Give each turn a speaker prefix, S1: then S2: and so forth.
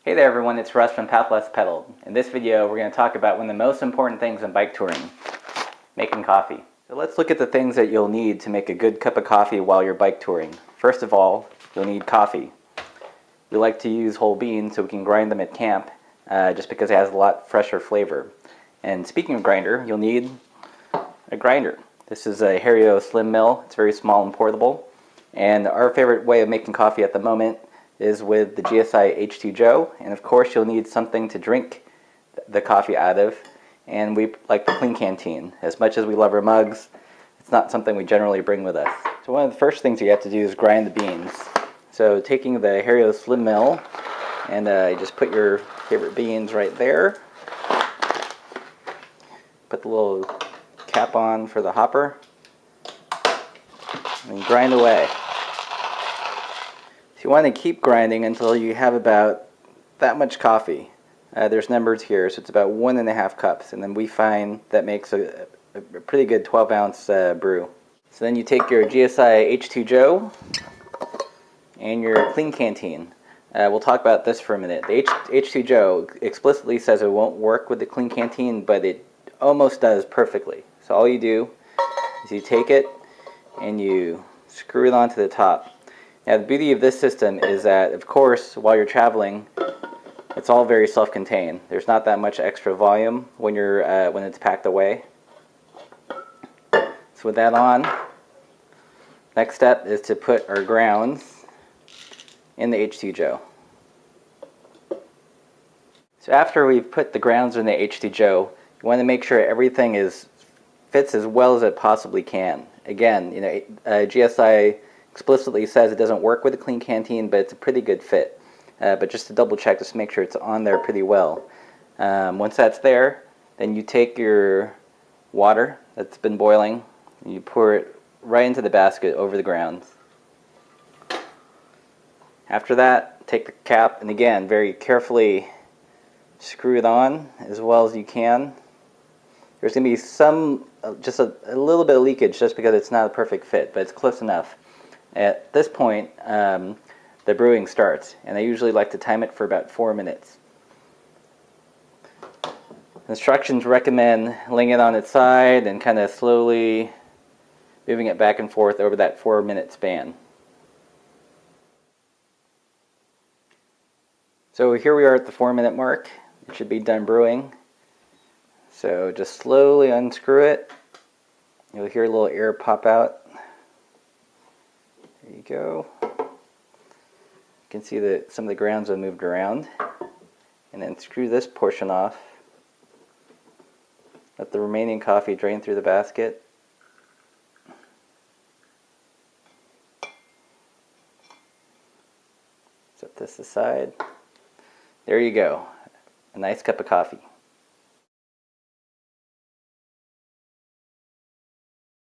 S1: Hey there everyone, it's Russ from Path Less Pedaled. In this video we're going to talk about one of the most important things in bike touring, making coffee. So let's look at the things that you'll need to make a good cup of coffee while you're bike touring. First of all, you'll need coffee. We like to use whole beans so we can grind them at camp, just because it has a lot fresher flavor. And speaking of grinder, you'll need a grinder. This is a Hario Slim Mill. It's very small and portable. And our favorite way of making coffee at the moment is with the GSI H2 Joe, and of course you'll need something to drink the coffee out of, and we like the Klean Kanteen. As much as we love our mugs, it's not something we generally bring with us. So one of the first things you have to do is grind the beans. So taking the Hario Slim Mill, and you just put your favorite beans right there. Put the little cap on for the hopper, and grind away. You want to keep grinding until you have about that much coffee. There's numbers here, so it's about 1.5 cups, and then we find that makes a pretty good 12-ounce brew. So then you take your GSI H2 Joe and your Klean Kanteen. We'll talk about this for a minute. The H2 Joe explicitly says it won't work with the Klean Kanteen, but it almost does perfectly. So all you do is you take it and you screw it onto the top. Now the beauty of this system is that, of course, while you're traveling, it's all very self-contained. There's not that much extra volume when it's packed away. So with that on, next step is to put our grounds in the H2 Joe. So after we've put the grounds in the H2 Joe, you want to make sure everything fits as well as it possibly can. Again, GSI explicitly says it doesn't work with the Klean Kanteen, but it's a pretty good fit. But just to double check, just to make sure it's on there pretty well. Once that's there, then you take your water that's been boiling, and you pour it right into the basket over the grounds. After that, take the cap, and again, very carefully screw it on as well as you can. There's going to be just a little bit of leakage just because it's not a perfect fit, but it's close enough. At this point, the brewing starts, and I usually like to time it for about 4 minutes. Instructions recommend laying it on its side and kind of slowly moving it back and forth over that 4-minute span. So here we are at the 4-minute mark. It should be done brewing. So just slowly unscrew it. You'll hear a little air pop out. There you go. You can see that some of the grounds have moved around. And then screw this portion off. Let the remaining coffee drain through the basket. Set this aside. There you go. A nice cup of coffee.